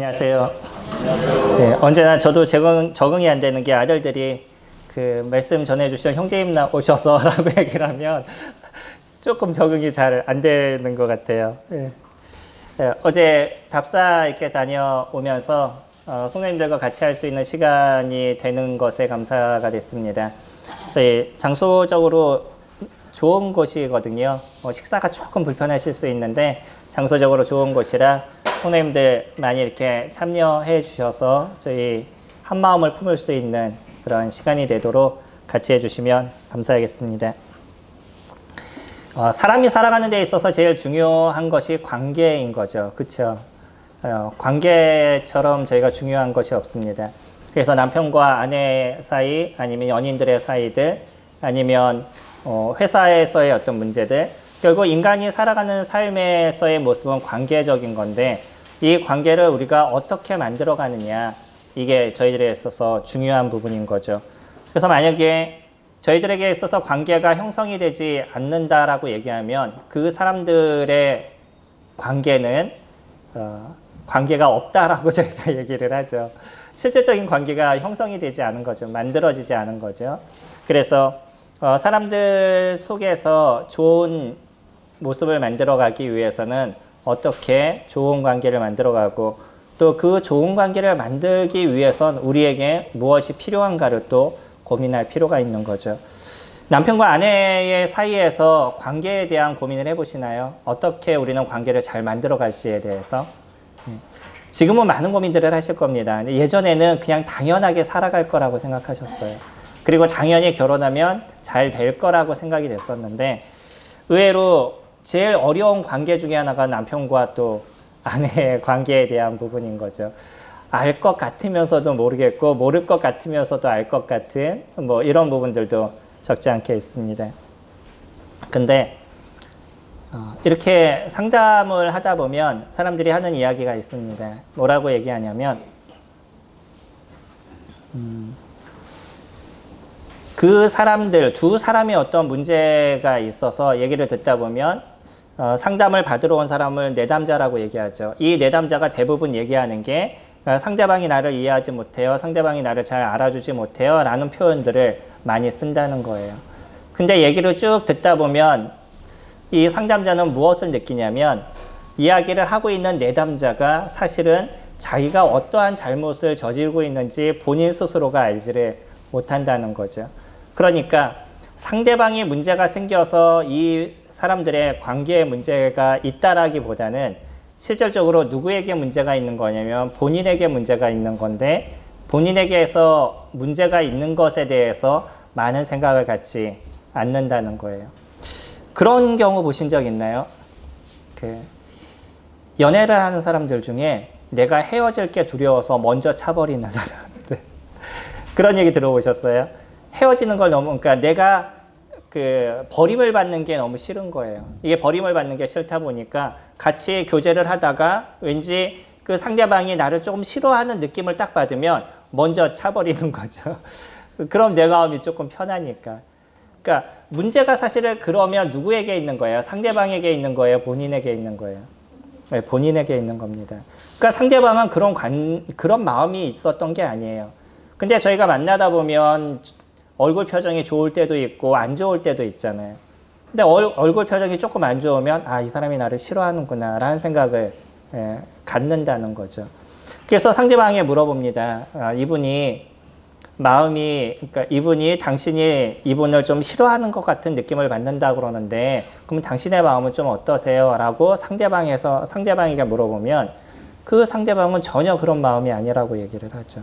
안녕하세요. 네, 언제나 저도 적응이 안 되는 게 아들들이 그 말씀 전해주시던 형제님 오셔서 라고 얘기를 하면 조금 적응이 잘 안 되는 것 같아요. 네. 네, 어제 답사 이렇게 다녀오면서 성도님들과 같이 할 수 있는 시간이 되는 것에 감사가 됐습니다. 저희 장소적으로 좋은 곳이거든요. 식사가 조금 불편하실 수 있는데 장소적으로 좋은 곳이라 성도님들 많이 이렇게 참여해 주셔서 저희 한 마음을 품을 수 있는 그런 시간이 되도록 같이 해주시면 감사하겠습니다. 사람이 살아가는 데 있어서 제일 중요한 것이 관계인 거죠. 그렇죠? 관계처럼 저희가 중요한 것이 없습니다. 그래서 남편과 아내 사이, 아니면 연인들의 사이들, 아니면 회사에서의 어떤 문제들, 결국 인간이 살아가는 삶에서의 모습은 관계적인 건데 이 관계를 우리가 어떻게 만들어가느냐, 이게 저희들에 있어서 중요한 부분인 거죠. 그래서 만약에 저희들에게 있어서 관계가 형성이 되지 않는다라고 얘기하면 그 사람들의 관계는 관계가 없다라고 저희가 얘기를 하죠. 실질적인 관계가 형성이 되지 않은 거죠. 만들어지지 않은 거죠. 그래서 사람들 속에서 좋은 모습을 만들어가기 위해서는 어떻게 좋은 관계를 만들어가고 또 그 좋은 관계를 만들기 위해선 우리에게 무엇이 필요한가를 또 고민할 필요가 있는 거죠. 남편과 아내의 사이에서 관계에 대한 고민을 해보시나요? 어떻게 우리는 관계를 잘 만들어갈지에 대해서. 지금은 많은 고민들을 하실 겁니다. 근데 예전에는 그냥 당연하게 살아갈 거라고 생각하셨어요. 그리고 당연히 결혼하면 잘 될 거라고 생각이 됐었는데 의외로 제일 어려운 관계 중에 하나가 남편과 또 아내의 관계에 대한 부분인 거죠. 알 것 같으면서도 모르겠고 모를 것 같으면서도 알 것 같은 뭐 이런 부분들도 적지 않게 있습니다. 근데 이렇게 상담을 하다 보면 사람들이 하는 이야기가 있습니다. 뭐라고 얘기하냐면 그 사람들, 두 사람이 어떤 문제가 있어서 얘기를 듣다 보면 상담을 받으러 온 사람을 내담자라고 얘기하죠. 이 내담자가 대부분 얘기하는 게 상대방이 나를 이해하지 못해요. 상대방이 나를 잘 알아주지 못해요. 라는 표현들을 많이 쓴다는 거예요. 근데 얘기를 쭉 듣다 보면 이 상담자는 무엇을 느끼냐면 이야기를 하고 있는 내담자가 사실은 자기가 어떠한 잘못을 저지르고 있는지 본인 스스로가 알지를 못한다는 거죠. 그러니까 상대방이 문제가 생겨서 이 사람들의 관계에 문제가 있다라기보다는 실질적으로 누구에게 문제가 있는 거냐면 본인에게 문제가 있는 건데 본인에게서 문제가 있는 것에 대해서 많은 생각을 갖지 않는다는 거예요. 그런 경우 보신 적 있나요? 연애를 하는 사람들 중에 내가 헤어질 게 두려워서 먼저 차버리는 사람들. 그런 얘기 들어보셨어요? 헤어지는 걸 너무, 그러니까 내가 버림을 받는 게 너무 싫은 거예요. 이게 버림을 받는 게 싫다 보니까 같이 교제를 하다가 왠지 그 상대방이 나를 조금 싫어하는 느낌을 딱 받으면 먼저 차버리는 거죠. 그럼 내 마음이 조금 편하니까. 그러니까 문제가 사실은 그러면 누구에게 있는 거예요? 상대방에게 있는 거예요? 본인에게 있는 거예요? 네, 본인에게 있는 겁니다. 그러니까 상대방은 그런 마음이 있었던 게 아니에요. 근데 저희가 만나다 보면 얼굴 표정이 좋을 때도 있고 안 좋을 때도 있잖아요. 근데 얼굴 표정이 조금 안 좋으면 이 사람이 나를 싫어하는구나 라는 생각을 갖는다는 거죠. 그래서 상대방에 물어봅니다. 이분이 당신이 이분을 좀 싫어하는 것 같은 느낌을 받는다 그러는데 그럼 당신의 마음은 좀 어떠세요? 라고 상대방에게 물어보면 그 상대방은 전혀 그런 마음이 아니라고 얘기를 하죠.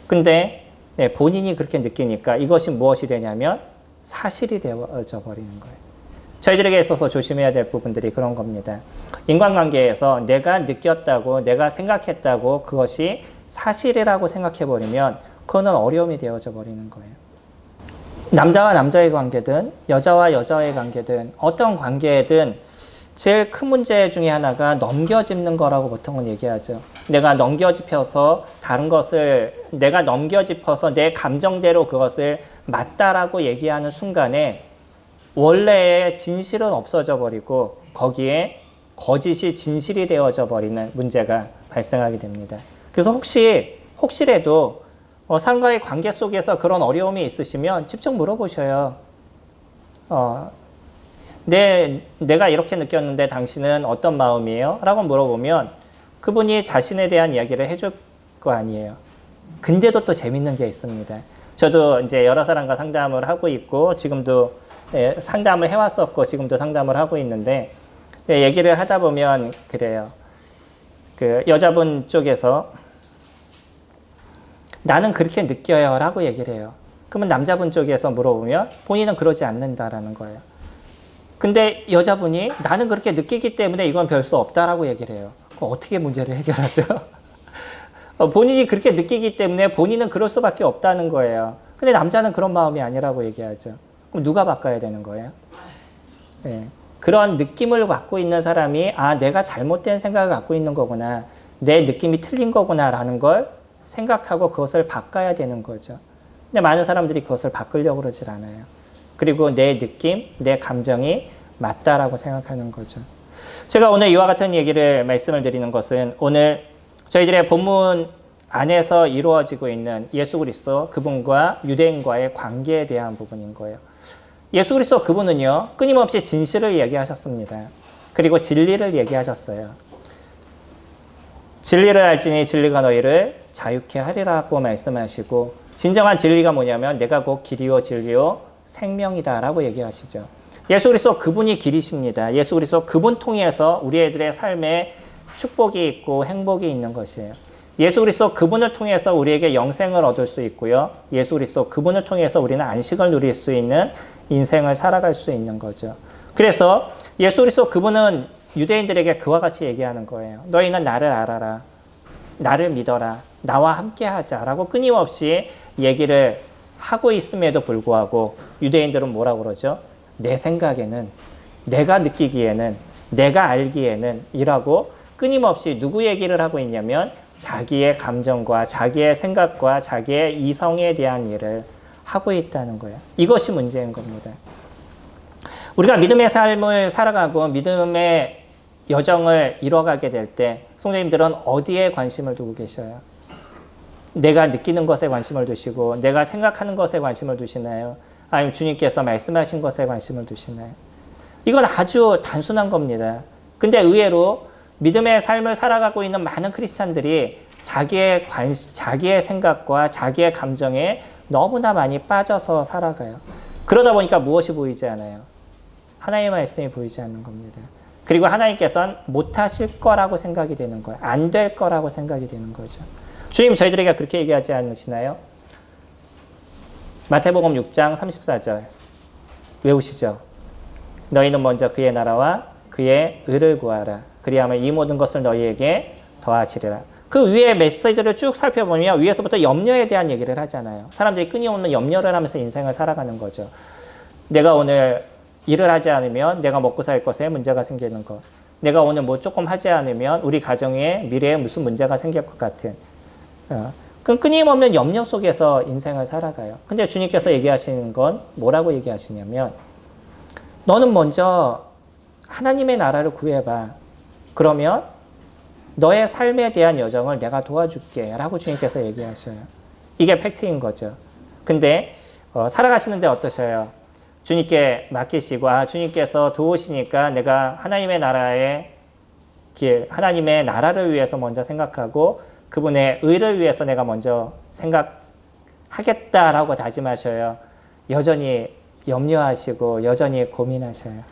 근데 본인이 그렇게 느끼니까 이것이 무엇이 되냐면 사실이 되어져 버리는 거예요. 저희들에게 있어서 조심해야 될 부분들이 그런 겁니다. 인간관계에서 내가 느꼈다고, 내가 생각했다고 그것이 사실이라고 생각해버리면 그거는 어려움이 되어져 버리는 거예요. 남자와 남자의 관계든 여자와 여자의 관계든 어떤 관계든 제일 큰 문제 중에 하나가 넘겨짚는 거라고 보통은 얘기하죠. 내가 넘겨짚어서 내 감정대로 그것을 맞다라고 얘기하는 순간에 원래의 진실은 없어져 버리고 거기에 거짓이 진실이 되어져 버리는 문제가 발생하게 됩니다. 그래서 혹시라도 사람과의 관계 속에서 그런 어려움이 있으시면 직접 물어보셔요. 내가 이렇게 느꼈는데 당신은 어떤 마음이에요? 라고 물어보면 그분이 자신에 대한 이야기를 해줄 거 아니에요. 근데도 또 재밌는 게 있습니다. 저도 이제 여러 사람과 상담을 하고 있고 지금도 상담을 해왔었고 지금도 상담을 하고 있는데 얘기를 하다 보면 그래요. 그 여자분 쪽에서 나는 그렇게 느껴요 라고 얘기를 해요. 그러면 남자분 쪽에서 물어보면 본인은 그러지 않는다라는 거예요. 근데 여자분이 나는 그렇게 느끼기 때문에 이건 별 수 없다라고 얘기를 해요. 그럼 어떻게 문제를 해결하죠? 본인이 그렇게 느끼기 때문에 본인은 그럴 수밖에 없다는 거예요. 근데 남자는 그런 마음이 아니라고 얘기하죠. 그럼 누가 바꿔야 되는 거예요? 네. 그런 느낌을 갖고 있는 사람이 내가 잘못된 생각을 갖고 있는 거구나. 내 느낌이 틀린 거구나 라는 걸 생각하고 그것을 바꿔야 되는 거죠. 근데 많은 사람들이 그것을 바꾸려고 그러질 않아요. 그리고 내 느낌, 내 감정이 맞다라고 생각하는 거죠. 제가 오늘 이와 같은 얘기를 말씀을 드리는 것은 오늘 저희들의 본문 안에서 이루어지고 있는 예수 그리스도 그분과 유대인과의 관계에 대한 부분인 거예요. 예수 그리스도 그분은요, 끊임없이 진실을 얘기하셨습니다. 그리고 진리를 얘기하셨어요. 진리를 알지니 진리가 너희를 자유케 하리라고 말씀하시고 진정한 진리가 뭐냐면 내가 곧 길이요 진리요 생명이다 라고 얘기하시죠. 예수 그리스도 그분이 길이십니다. 예수 그리스도 그분 통해서 우리 애들의 삶에 축복이 있고 행복이 있는 것이에요. 예수 그리스도 그분을 통해서 우리에게 영생을 얻을 수 있고요. 예수 그리스도 그분을 통해서 우리는 안식을 누릴 수 있는 인생을 살아갈 수 있는 거죠. 그래서 예수 그리스도 그분은 유대인들에게 그와 같이 얘기하는 거예요. 너희는 나를 알아라. 나를 믿어라. 나와 함께 하자라고 끊임없이 얘기를 하고 있음에도 불구하고 유대인들은 뭐라고 그러죠? 내 생각에는, 내가 느끼기에는, 내가 알기에는 이라고 끊임없이 누구 얘기를 하고 있냐면 자기의 감정과 자기의 생각과 자기의 이성에 대한 일을 하고 있다는 거예요. 이것이 문제인 겁니다. 우리가 믿음의 삶을 살아가고 믿음의 여정을 이뤄가게 될 때 성도님들은 어디에 관심을 두고 계셔요? 내가 느끼는 것에 관심을 두시고 내가 생각하는 것에 관심을 두시나요? 아니면 주님께서 말씀하신 것에 관심을 두시나요? 이건 아주 단순한 겁니다. 근데 의외로 믿음의 삶을 살아가고 있는 많은 크리스찬들이 자기의 생각과 자기의 감정에 너무나 많이 빠져서 살아가요. 그러다 보니까 무엇이 보이지 않아요? 하나님의 말씀이 보이지 않는 겁니다. 그리고 하나님께서는 못하실 거라고 생각이 되는 거예요. 안 될 거라고 생각이 되는 거죠. 주님 저희들에게 그렇게 얘기하지 않으시나요? 마태복음 6장 34절 외우시죠? 너희는 먼저 그의 나라와 그의 의를 구하라. 그리하면 이 모든 것을 너희에게 더하시리라. 그 위에 메시지를 쭉 살펴보면 위에서부터 염려에 대한 얘기를 하잖아요. 사람들이 끊임없는 염려를 하면서 인생을 살아가는 거죠. 내가 오늘 일을 하지 않으면 내가 먹고 살 것에 문제가 생기는 것. 내가 오늘 뭐 조금 하지 않으면 우리 가정의 미래에 무슨 문제가 생길 것 같은. 그럼 끊임없는 염려 속에서 인생을 살아가요. 근데 주님께서 얘기하시는 건 뭐라고 얘기하시냐면 너는 먼저 하나님의 나라를 구해봐. 그러면 너의 삶에 대한 여정을 내가 도와줄게 라고 주님께서 얘기하셔요. 이게 팩트인 거죠. 근데 살아가시는데 어떠셔요? 주님께 맡기시고 주님께서 도우시니까 내가 하나님의 나라의 길, 하나님의 나라를 위해서 먼저 생각하고 그분의 의를 위해서 내가 먼저 생각하겠다라고 다짐하셔요. 여전히 염려하시고 여전히 고민하셔요.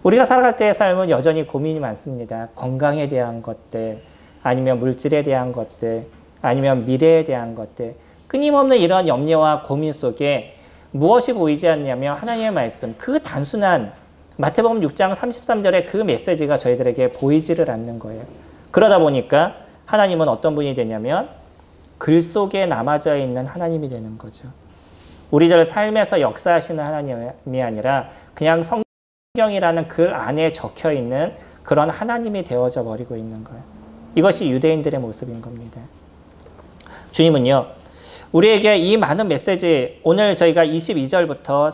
우리가 살아갈 때의 삶은 여전히 고민이 많습니다. 건강에 대한 것들, 아니면 물질에 대한 것들, 아니면 미래에 대한 것들. 끊임없는 이런 염려와 고민 속에 무엇이 보이지 않냐면 하나님의 말씀, 그 단순한 마태복음 6장 33절의 그 메시지가 저희들에게 보이지를 않는 거예요. 그러다 보니까 하나님은 어떤 분이 되냐면 글 속에 남아져 있는 하나님이 되는 거죠. 우리들 삶에서 역사하시는 하나님이 아니라 그냥 성경이라는 글 안에 적혀 있는 그런 하나님이 되어져 버리고 있는 거예요. 이것이 유대인들의 모습인 겁니다. 주님은요, 우리에게 이 많은 메시지, 오늘 저희가 22절부터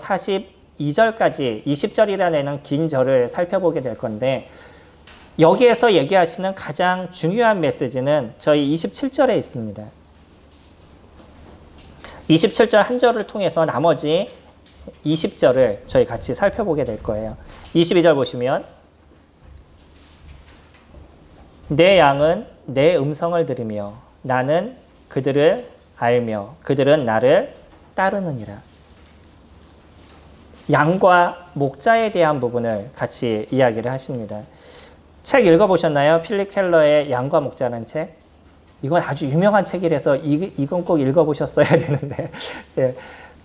22절까지 20절이라는 긴 절을 살펴보게 될 건데 여기에서 얘기하시는 가장 중요한 메시지는 저희 27절에 있습니다. 27절 한 절을 통해서 나머지 20절을 저희 같이 살펴보게 될 거예요. 22절 보시면 내 양은 내 음성을 들으며 나는 그들을 알며 그들은 나를 따르느니라. 양과 목자에 대한 부분을 같이 이야기를 하십니다. 책 읽어보셨나요? 필립 켈러의 양과 목자라는 책? 이건 아주 유명한 책이라서 이건 꼭 읽어보셨어야 되는데 예,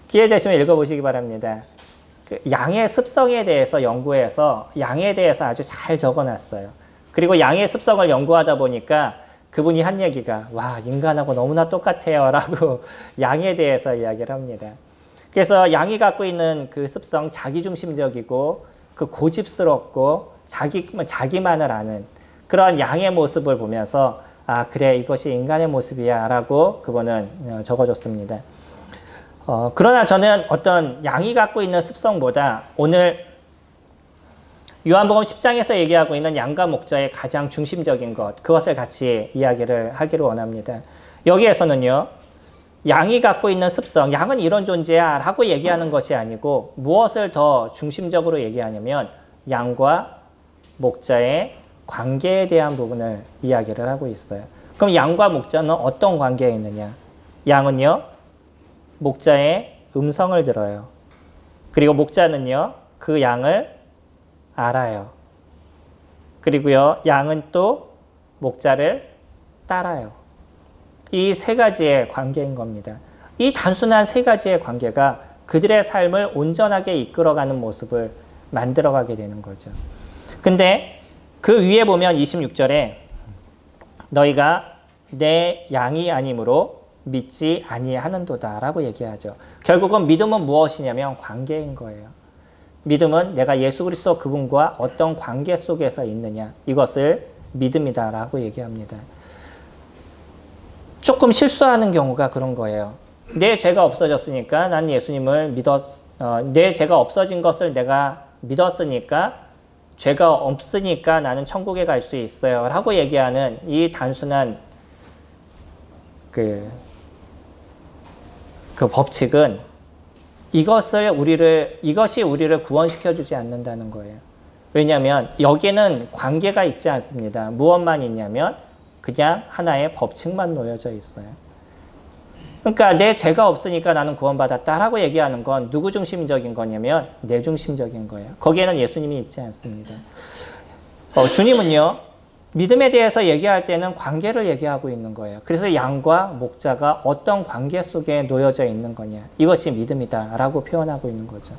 기회 되시면 읽어보시기 바랍니다. 그 양의 습성에 대해서 연구해서 양에 대해서 아주 잘 적어놨어요. 그리고 양의 습성을 연구하다 보니까 그분이 한 얘기가 와 인간하고 너무나 똑같아요 라고 양에 대해서 이야기를 합니다. 그래서 양이 갖고 있는 그 습성 자기중심적이고 그 고집스럽고 자기만을 아는 그런 양의 모습을 보면서 아 그래 이것이 인간의 모습이야 라고 그분은 적어줬습니다. 그러나 저는 어떤 양이 갖고 있는 습성보다 오늘 요한복음 10장에서 얘기하고 있는 양과 목자의 가장 중심적인 것 그것을 같이 이야기를 하기를 원합니다. 여기에서는요. 양이 갖고 있는 습성, 양은 이런 존재야 라고 얘기하는 것이 아니고 무엇을 더 중심적으로 얘기하냐면 양과 목자의 관계에 대한 부분을 이야기를 하고 있어요. 그럼 양과 목자는 어떤 관계에 있느냐? 양은요, 목자의 음성을 들어요. 그리고 목자는요, 그 양을 알아요. 그리고요, 양은 또 목자를 따라요. 이 세 가지의 관계인 겁니다. 이 단순한 세 가지의 관계가 그들의 삶을 온전하게 이끌어가는 모습을 만들어가게 되는 거죠. 근데 그 위에 보면 26절에 너희가 내 양이 아니므로 믿지 아니하는도다 라고 얘기하죠. 결국은 믿음은 무엇이냐면 관계인 거예요. 믿음은 내가 예수 그리스도 그분과 어떤 관계 속에서 있느냐 이것을 믿음이다 라고 얘기합니다. 조금 실수하는 경우가 그런 거예요. 내 죄가 없어졌으니까 난 예수님을 내 죄가 없어진 것을 내가 믿었으니까 죄가 없으니까 나는 천국에 갈 수 있어요 라고 얘기하는 이 단순한 그 법칙은 이것이 우리를 구원시켜 주지 않는다는 거예요. 왜냐하면 여기에는 관계가 있지 않습니다. 무엇만 있냐면 그냥 하나의 법칙만 놓여져 있어요. 그러니까 내 죄가 없으니까 나는 구원받았다라고 얘기하는 건 누구 중심적인 거냐면 내 중심적인 거예요. 거기에는 예수님이 있지 않습니다. 주님은요. 믿음에 대해서 얘기할 때는 관계를 얘기하고 있는 거예요. 그래서 양과 목자가 어떤 관계 속에 놓여져 있는 거냐. 이것이 믿음이다 라고 표현하고 있는 거죠.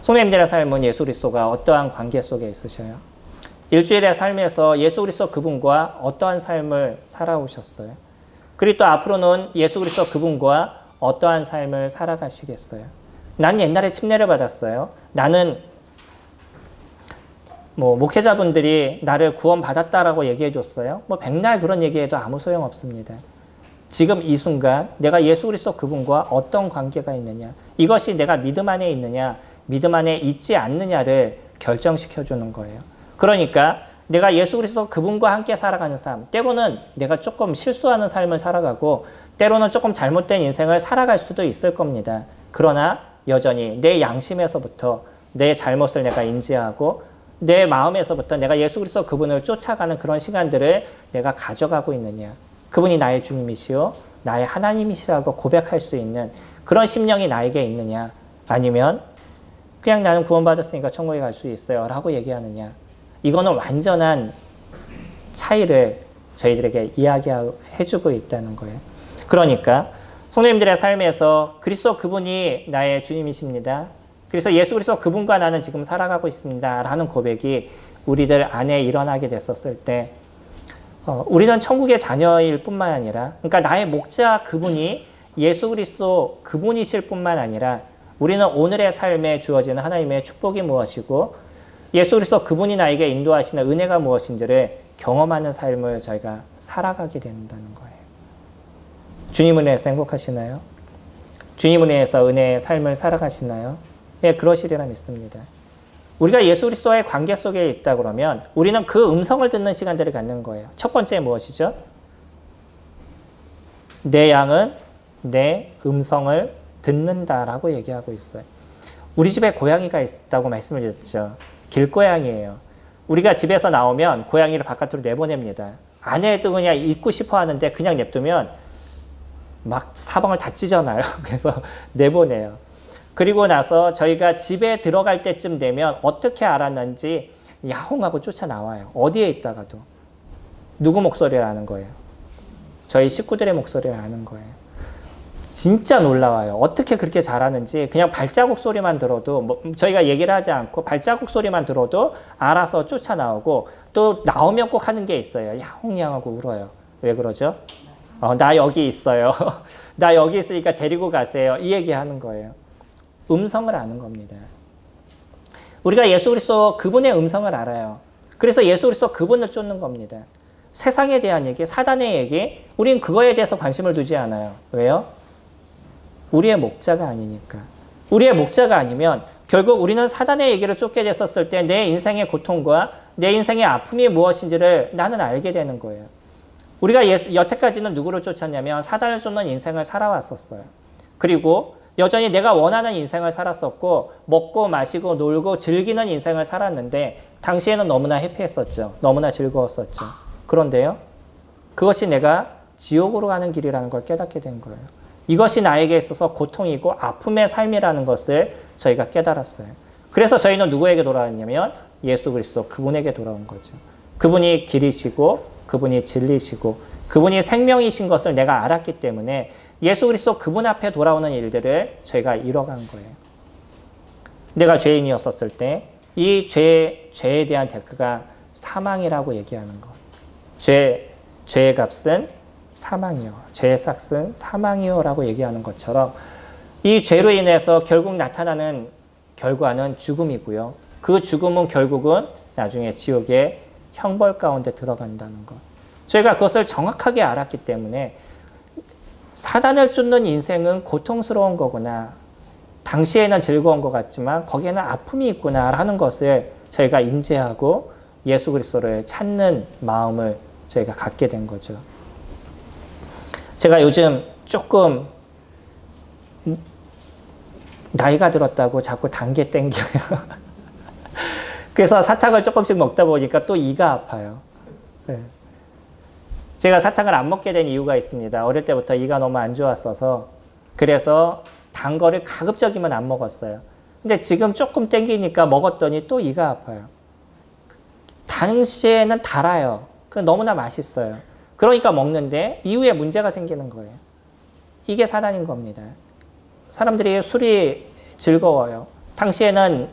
성도님들의 삶은 예수 그리스도가 어떠한 관계 속에 있으셔요? 일주일의 삶에서 예수 그리스도 그분과 어떠한 삶을 살아오셨어요? 그리고 또 앞으로는 예수 그리스도 그분과 어떠한 삶을 살아가시겠어요? 난 옛날에 침례를 받았어요. 나는 목회자분들이 나를 구원받았다라고 얘기해 줬어요. 백날 그런 얘기해도 아무 소용 없습니다. 지금 이 순간 내가 예수 그리스도 그분과 어떤 관계가 있느냐, 이것이 내가 믿음 안에 있느냐, 믿음 안에 있지 않느냐를 결정시켜 주는 거예요. 그러니까 내가 예수 그리스도 그분과 함께 살아가는 삶, 때로는 내가 조금 실수하는 삶을 살아가고 때로는 조금 잘못된 인생을 살아갈 수도 있을 겁니다. 그러나 여전히 내 양심에서부터 내 잘못을 내가 인지하고 내 마음에서부터 내가 예수 그리스도 그분을 쫓아가는 그런 시간들을 내가 가져가고 있느냐, 그분이 나의 주님이시오 나의 하나님이시라고 고백할 수 있는 그런 심령이 나에게 있느냐, 아니면 그냥 나는 구원받았으니까 천국에 갈 수 있어요 라고 얘기하느냐, 이거는 완전한 차이를 저희들에게 이야기해주고 있다는 거예요. 그러니까 성도님들의 삶에서 그리스도 그분이 나의 주님이십니다. 그래서 예수 그리스도 그분과 나는 지금 살아가고 있습니다 라는 고백이 우리들 안에 일어나게 됐었을 때 우리는 천국의 자녀일 뿐만 아니라, 그러니까 나의 목자 그분이 예수 그리스도 그분이실 뿐만 아니라 우리는 오늘의 삶에 주어지는 하나님의 축복이 무엇이고 예수 그리스도 그분이 나에게 인도하시는 은혜가 무엇인지를 경험하는 삶을 저희가 살아가게 된다는 거예요. 주님 은혜에서 행복하시나요? 주님 은혜에서 은혜의 삶을 살아가시나요? 예, 그러시리라 믿습니다. 우리가 예수 그리스도와의 관계 속에 있다 그러면 우리는 그 음성을 듣는 시간들을 갖는 거예요. 첫 번째 무엇이죠? 내 양은 내 음성을 듣는다라고 얘기하고 있어요. 우리 집에 고양이가 있다고 말씀을 드렸죠. 길고양이에요. 우리가 집에서 나오면 고양이를 바깥으로 내보냅니다. 아내도 그냥 있고 싶어 하는데 그냥 냅두면 막 사방을 다 찢어놔요. 그래서 내보내요. 그리고 나서 저희가 집에 들어갈 때쯤 되면 어떻게 알았는지 야옹하고 쫓아나와요. 어디에 있다가도. 누구 목소리를 아는 거예요? 저희 식구들의 목소리를 아는 거예요. 진짜 놀라워요. 어떻게 그렇게 잘하는지 그냥 발자국 소리만 들어도 뭐 저희가 얘기를 하지 않고 발자국 소리만 들어도 알아서 쫓아나오고 또 나오면 꼭 하는 게 있어요. 야옹야옹하고 울어요. 왜 그러죠? 나 여기 있어요. 나 여기 있으니까 데리고 가세요. 이 얘기하는 거예요. 음성을 아는 겁니다. 우리가 예수 그리스도 그분의 음성을 알아요. 그래서 예수 그리스도 그분을 쫓는 겁니다. 세상에 대한 얘기, 사단의 얘기, 우린 그거에 대해서 관심을 두지 않아요. 왜요? 우리의 목자가 아니니까. 우리의 목자가 아니면 결국 우리는 사단의 얘기를 쫓게 됐었을 때 내 인생의 고통과 내 인생의 아픔이 무엇인지를 나는 알게 되는 거예요. 우리가 여태까지는 누구를 쫓았냐면 사단을 쫓는 인생을 살아왔었어요. 그리고 여전히 내가 원하는 인생을 살았었고 먹고 마시고 놀고 즐기는 인생을 살았는데 당시에는 너무나 해피했었죠. 너무나 즐거웠었죠. 그런데요. 그것이 내가 지옥으로 가는 길이라는 걸 깨닫게 된 거예요. 이것이 나에게 있어서 고통이고 아픔의 삶이라는 것을 저희가 깨달았어요. 그래서 저희는 누구에게 돌아왔냐면 예수 그리스도 그분에게 돌아온 거죠. 그분이 길이시고 그분이 진리시고 그분이 생명이신 것을 내가 알았기 때문에 예수 그리스도 그분 앞에 돌아오는 일들을 저희가 잃어간 거예요. 내가 죄인이었었을 때 이 죄에 대한 대가가 사망이라고 얘기하는 것. 죄의 값은 사망이요. 죄의 삭은 사망이요 라고 얘기하는 것처럼 이 죄로 인해서 결국 나타나는 결과는 죽음이고요. 그 죽음은 결국은 나중에 지옥의 형벌 가운데 들어간다는 것. 저희가 그것을 정확하게 알았기 때문에 사단을 쫓는 인생은 고통스러운 거구나. 당시에는 즐거운 것 같지만 거기에는 아픔이 있구나 라는 것을 저희가 인지하고 예수 그리스도를 찾는 마음을 저희가 갖게 된 거죠. 제가 요즘 조금 나이가 들었다고 자꾸 단 게 땡겨요. 그래서 사탕을 조금씩 먹다 보니까 또 이가 아파요. 네. 제가 사탕을 안 먹게 된 이유가 있습니다. 어릴 때부터 이가 너무 안 좋았어서 그래서 단 거를 가급적이면 안 먹었어요. 근데 지금 조금 땡기니까 먹었더니 또 이가 아파요. 당시에는 달아요. 너무나 맛있어요. 그러니까 먹는데 이후에 문제가 생기는 거예요. 이게 사단인 겁니다. 사람들이 술이 즐거워요. 당시에는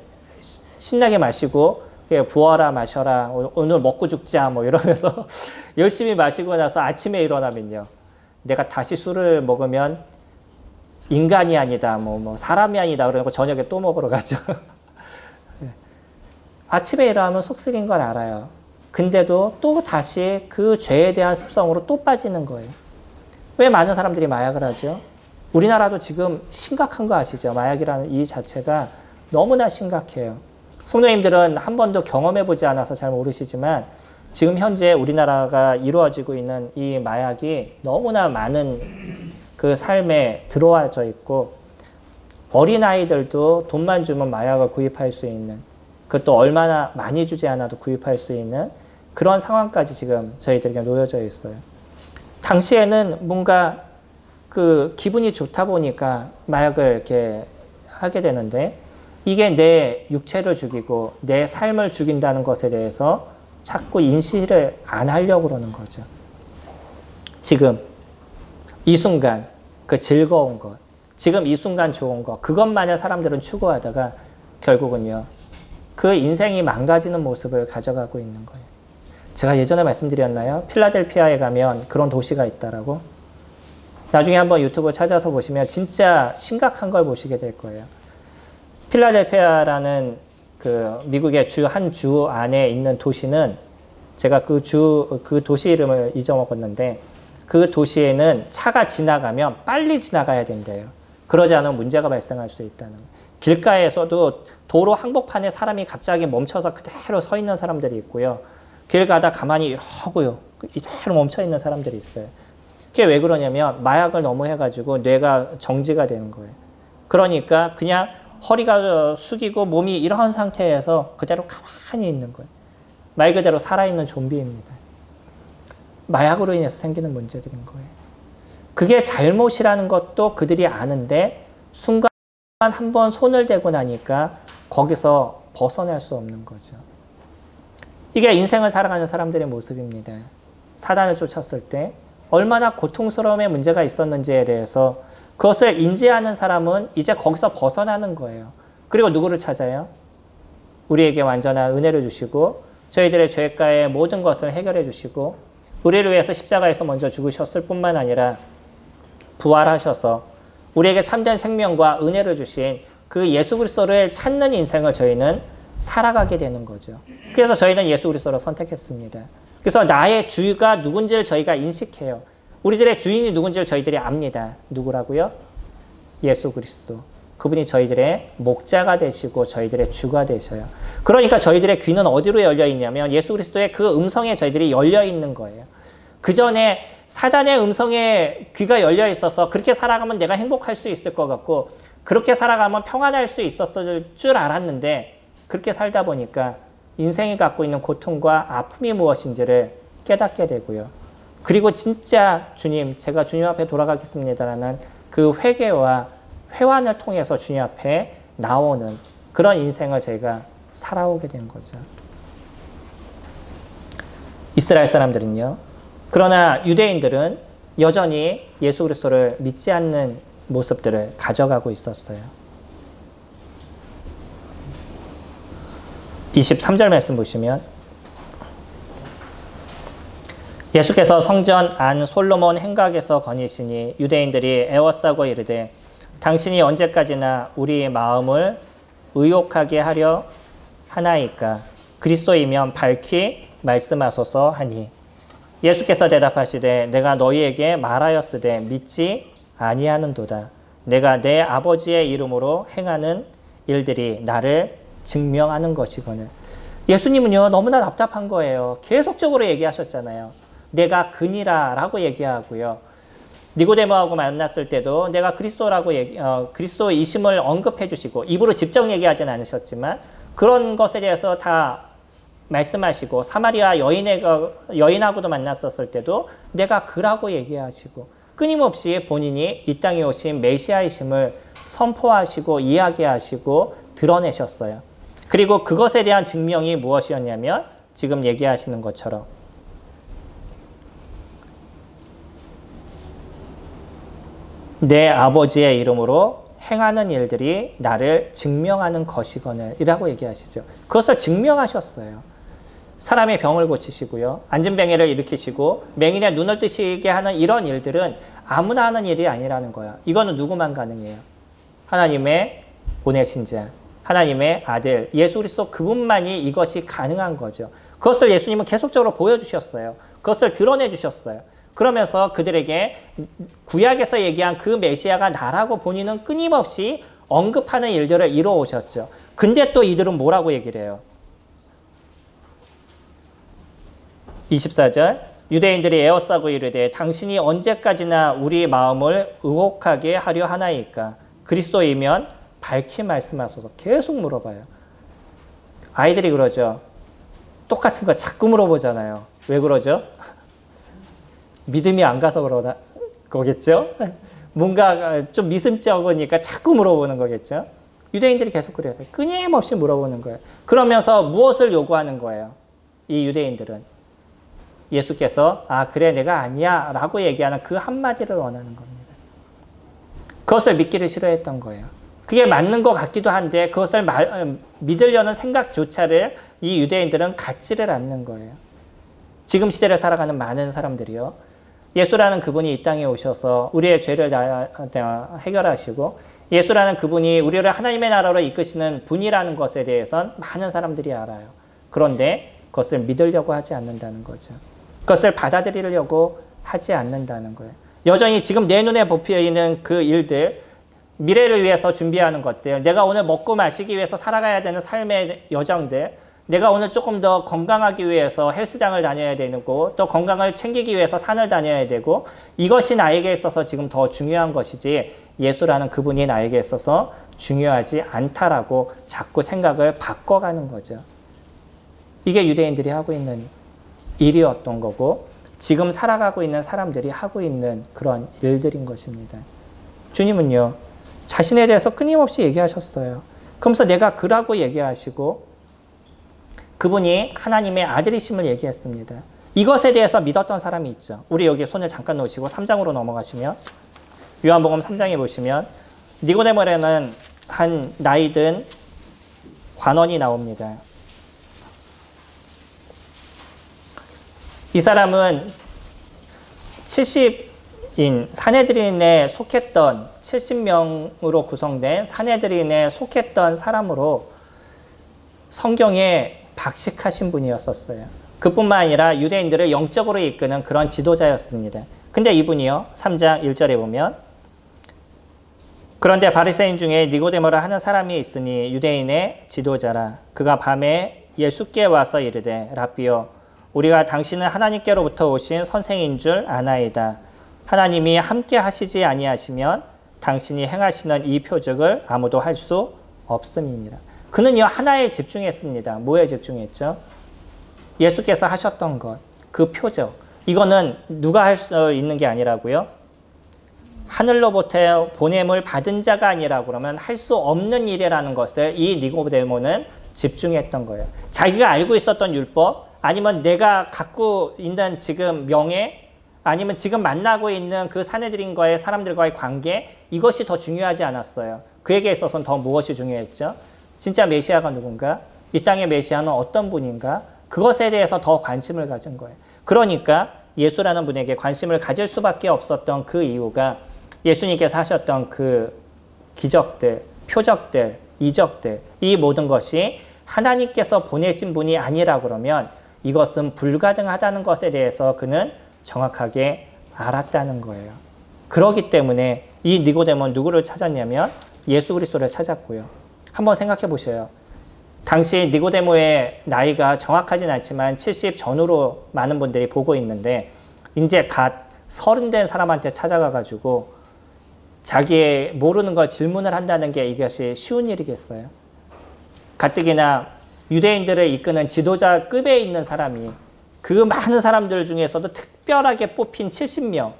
신나게 마시고 부어라 마셔라 오늘 먹고 죽자 뭐 이러면서 열심히 마시고 나서 아침에 일어나면요. 내가 다시 술을 먹으면 인간이 아니다 뭐 사람이 아니다 그러고 저녁에 또 먹으러 가죠. 아침에 일어나면 속 쓰린 걸 알아요. 근데도 또 다시 그 죄에 대한 습성으로 또 빠지는 거예요. 왜 많은 사람들이 마약을 하죠? 우리나라도 지금 심각한 거 아시죠? 마약이라는 이 자체가 너무나 심각해요. 성도님들은 한 번도 경험해보지 않아서 잘 모르시지만 지금 현재 우리나라가 이루어지고 있는 이 마약이 너무나 많은 그 삶에 들어와져 있고 어린아이들도 돈만 주면 마약을 구입할 수 있는 그것도 얼마나 많이 주지 않아도 구입할 수 있는 그런 상황까지 지금 저희들에게 놓여져 있어요. 당시에는 뭔가 그 기분이 좋다 보니까 마약을 이렇게 하게 되는데 이게 내 육체를 죽이고 내 삶을 죽인다는 것에 대해서 자꾸 인식을 안 하려고 그러는 거죠. 지금 이 순간 그 즐거운 것, 지금 이 순간 좋은 것, 그것만을 사람들은 추구하다가 결국은요. 그 인생이 망가지는 모습을 가져가고 있는 거예요. 제가 예전에 말씀드렸나요? 필라델피아에 가면 그런 도시가 있다라고? 나중에 한번 유튜브 찾아서 보시면 진짜 심각한 걸 보시게 될 거예요. 필라델피아라는 그 미국의 한 주 안에 있는 도시는 제가 그 도시 이름을 잊어먹었는데 그 도시에는 차가 지나가면 빨리 지나가야 된대요. 그러지 않으면 문제가 발생할 수 있다는 거예요. 길가에서도 도로 항복판에 사람이 갑자기 멈춰서 그대로 서 있는 사람들이 있고요. 길 가다 가만히 이러고요. 이대로 멈춰 있는 사람들이 있어요. 그게 왜 그러냐면 마약을 너무 해가지고 뇌가 정지가 되는 거예요. 그러니까 그냥 허리가 숙이고 몸이 이런 상태에서 그대로 가만히 있는 거예요. 말 그대로 살아있는 좀비입니다. 마약으로 인해서 생기는 문제들인 거예요. 그게 잘못이라는 것도 그들이 아는데 순간 한번 손을 대고 나니까 거기서 벗어날 수 없는 거죠. 이게 인생을 살아가는 사람들의 모습입니다. 사단을 쫓았을 때 얼마나 고통스러움의 문제가 있었는지에 대해서 그것을 인지하는 사람은 이제 거기서 벗어나는 거예요. 그리고 누구를 찾아요? 우리에게 완전한 은혜를 주시고 저희들의 죄가의 모든 것을 해결해 주시고 우리를 위해서 십자가에서 먼저 죽으셨을 뿐만 아니라 부활하셔서 우리에게 참된 생명과 은혜를 주신 그 예수 그리스도를 찾는 인생을 저희는 살아가게 되는 거죠. 그래서 저희는 예수 그리스도를 선택했습니다. 그래서 나의 주가 누군지를 저희가 인식해요. 우리들의 주인이 누군지를 저희들이 압니다. 누구라고요? 예수 그리스도. 그분이 저희들의 목자가 되시고 저희들의 주가 되셔요. 그러니까 저희들의 귀는 어디로 열려 있냐면 예수 그리스도의 그 음성에 저희들이 열려 있는 거예요. 그 전에 사단의 음성에 귀가 열려 있어서 그렇게 살아가면 내가 행복할 수 있을 것 같고 그렇게 살아가면 평안할 수 있었을 줄 알았는데 그렇게 살다 보니까 인생이 갖고 있는 고통과 아픔이 무엇인지를 깨닫게 되고요. 그리고 진짜 주님, 제가 주님 앞에 돌아가겠습니다라는 그 회개와 회환을 통해서 주님 앞에 나오는 그런 인생을 저희가 살아오게 된 거죠. 이스라엘 사람들은요. 그러나 유대인들은 여전히 예수 그리스도를 믿지 않는 모습들을 가져가고 있었어요. 23절 말씀 보시면 예수께서 성전 안 솔로몬 행각에서 거니시니 유대인들이 애워싸고 이르되 당신이 언제까지나 우리 마음을 의혹하게 하려 하나이까 그리스도이면 밝히 말씀하소서 하니 예수께서 대답하시되 내가 너희에게 말하였으되 믿지 아니하는도다. 내가 내 아버지의 이름으로 행하는 일들이 나를 증명하는 것이거늘. 예수님은요 너무나 답답한 거예요. 계속적으로 얘기하셨잖아요. 내가 그니라 라고 얘기하고요. 니고데모하고 만났을 때도 내가 그리스도라고 그리스도이심을 언급해 주시고 입으로 직접 얘기하진 않으셨지만 그런 것에 대해서 다 말씀하시고 사마리아 여인하고도 만났었을 때도 내가 그라고 얘기하시고 끊임없이 본인이 이 땅에 오신 메시아이심을 선포하시고 이야기하시고 드러내셨어요. 그리고 그것에 대한 증명이 무엇이었냐면 지금 얘기하시는 것처럼 내 아버지의 이름으로 행하는 일들이 나를 증명하는 것이거늘 이라고 얘기하시죠. 그것을 증명하셨어요. 사람의 병을 고치시고요. 안진뱅이를 일으키시고 맹인의 눈을 뜨시게 하는 이런 일들은 아무나 하는 일이 아니라는 거야. 이거는 누구만 가능해요? 하나님의 보내신 자, 하나님의 아들, 예수 그리스도 그분만이 이것이 가능한 거죠. 그것을 예수님은 계속적으로 보여주셨어요. 그것을 드러내 주셨어요. 그러면서 그들에게 구약에서 얘기한 그 메시아가 나라고 본인은 끊임없이 언급하는 일들을 이루어오셨죠. 근데 또 이들은 뭐라고 얘기를 해요? 24절 유대인들이 에워싸고 이르되 당신이 언제까지나 우리 마음을 의혹하게 하려 하나이까 그리스도이면 밝히 말씀하소서. 계속 물어봐요. 아이들이 그러죠. 똑같은 거 자꾸 물어보잖아요. 왜 그러죠? 믿음이 안 가서 그러나 거겠죠? 뭔가 좀 미심쩍으니까 자꾸 물어보는 거겠죠? 유대인들이 계속 그래서 끊임없이 물어보는 거예요. 그러면서 무엇을 요구하는 거예요? 이 유대인들은. 예수께서 아 그래 내가 아니야 라고 얘기하는 그 한마디를 원하는 겁니다. 그것을 믿기를 싫어했던 거예요. 그게 맞는 것 같기도 한데 그것을 믿으려는 생각조차를 이 유대인들은 갖지를 않는 거예요. 지금 시대를 살아가는 많은 사람들이요. 예수라는 그분이 이 땅에 오셔서 우리의 죄를 해결하시고 예수라는 그분이 우리를 하나님의 나라로 이끄시는 분이라는 것에 대해서는 많은 사람들이 알아요. 그런데 그것을 믿으려고 하지 않는다는 거죠. 그것을 받아들이려고 하지 않는다는 거예요. 여전히 지금 내 눈에 보이는 그 일들, 미래를 위해서 준비하는 것들, 내가 오늘 먹고 마시기 위해서 살아가야 되는 삶의 여정들, 내가 오늘 조금 더 건강하기 위해서 헬스장을 다녀야 되고 또 건강을 챙기기 위해서 산을 다녀야 되고 이것이 나에게 있어서 지금 더 중요한 것이지 예수라는 그분이 나에게 있어서 중요하지 않다라고 자꾸 생각을 바꿔가는 거죠. 이게 유대인들이 하고 있는 일이었던 거고 지금 살아가고 있는 사람들이 하고 있는 그런 일들인 것입니다. 주님은요, 자신에 대해서 끊임없이 얘기하셨어요. 그러면서 내가 그라고 얘기하시고 그분이 하나님의 아들이심을 얘기했습니다. 이것에 대해서 믿었던 사람이 있죠. 우리 여기 손을 잠깐 놓으시고 3장으로 넘어가시면 요한복음 3장에 보시면 니고데모라는 한 나이든 관원이 나옵니다. 이 사람은 70인 사내들인에 속했던 70명으로 구성된 사내들인에 속했던 사람으로 성경에 박식하신 분이었었어요. 그뿐만 아니라 유대인들을 영적으로 이끄는 그런 지도자였습니다. 근데 이분이요, 3장 1절에 보면 그런데 바리새인 중에 니고데모라 하는 사람이 있으니 유대인의 지도자라. 그가 밤에 예수께 와서 이르되 라삐여 우리가 당신은 하나님께로부터 오신 선생인 줄 아나이다. 하나님이 함께 하시지 아니하시면 당신이 행하시는 이 표적을 아무도 할 수 없음이니라. 그는요 하나에 집중했습니다. 뭐에 집중했죠? 예수께서 하셨던 것, 그 표적. 이거는 누가 할 수 있는 게 아니라고요? 하늘로부터 보냄을 받은 자가 아니라고 그러면 할 수 없는 일이라는 것을 이 니고데모는 집중했던 거예요. 자기가 알고 있었던 율법, 아니면 내가 갖고 있는 지금 명예, 아니면 지금 만나고 있는 그 사내들인과의 사람들과의 관계, 이것이 더 중요하지 않았어요. 그에게 있어서는 더 무엇이 중요했죠? 진짜 메시아가 누군가? 이 땅의 메시아는 어떤 분인가? 그것에 대해서 더 관심을 가진 거예요. 그러니까 예수라는 분에게 관심을 가질 수밖에 없었던 그 이유가 예수님께서 하셨던 그 기적들, 표적들, 이적들, 이 모든 것이 하나님께서 보내신 분이 아니라 그러면 이것은 불가능하다는 것에 대해서 그는 정확하게 알았다는 거예요. 그렇기 때문에 이 니고데모는 누구를 찾았냐면 예수 그리스도를 찾았고요. 한번 생각해 보세요. 당시 니고데모의 나이가 정확하진 않지만 70 전후로 많은 분들이 보고 있는데 이제 갓 30 된 사람한테 찾아가가지고 자기의 모르는 걸 질문을 한다는 게 이것이 쉬운 일이겠어요? 가뜩이나 유대인들을 이끄는 지도자급에 있는 사람이 그 많은 사람들 중에서도 특별하게 뽑힌 70명,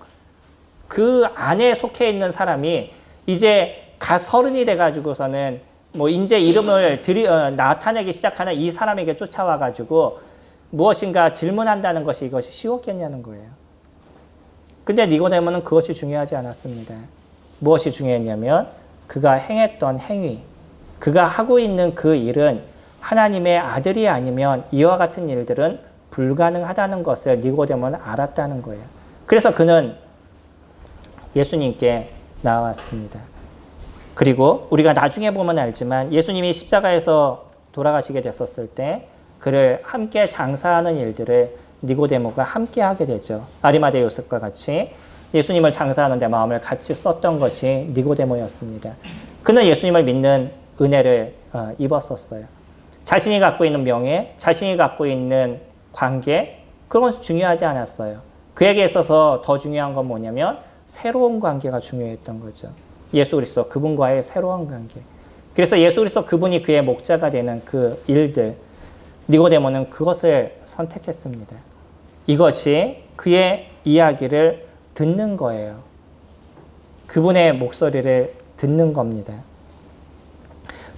그 안에 속해 있는 사람이 이제 갓 30이 돼가지고서는 뭐 이제 이름을 나타내기 시작하는 이 사람에게 쫓아와가지고 무엇인가 질문한다는 것이 이것이 쉬웠겠냐는 거예요. 근데 니고데모는 그것이 중요하지 않았습니다. 무엇이 중요했냐면 그가 행했던 행위, 그가 하고 있는 그 일은 하나님의 아들이 아니면 이와 같은 일들은 불가능하다는 것을 니고데모는 알았다는 거예요. 그래서 그는 예수님께 나왔습니다. 그리고 우리가 나중에 보면 알지만 예수님이 십자가에서 돌아가시게 됐었을 때 그를 함께 장사하는 일들을 니고데모가 함께 하게 되죠. 아리마대 요셉과 같이 예수님을 장사하는 데 마음을 같이 썼던 것이 니고데모였습니다. 그는 예수님을 믿는 은혜를 입었었어요. 자신이 갖고 있는 명예, 자신이 갖고 있는 관계, 그런 것은 중요하지 않았어요. 그에게 있어서 더 중요한 건 뭐냐면 새로운 관계가 중요했던 거죠. 예수 그리스도 그분과의 새로운 관계. 그래서 예수 그리스도 그분이 그의 목자가 되는 그 일들, 니고데모는 그것을 선택했습니다. 이것이 그의 이야기를 듣는 거예요. 그분의 목소리를 듣는 겁니다.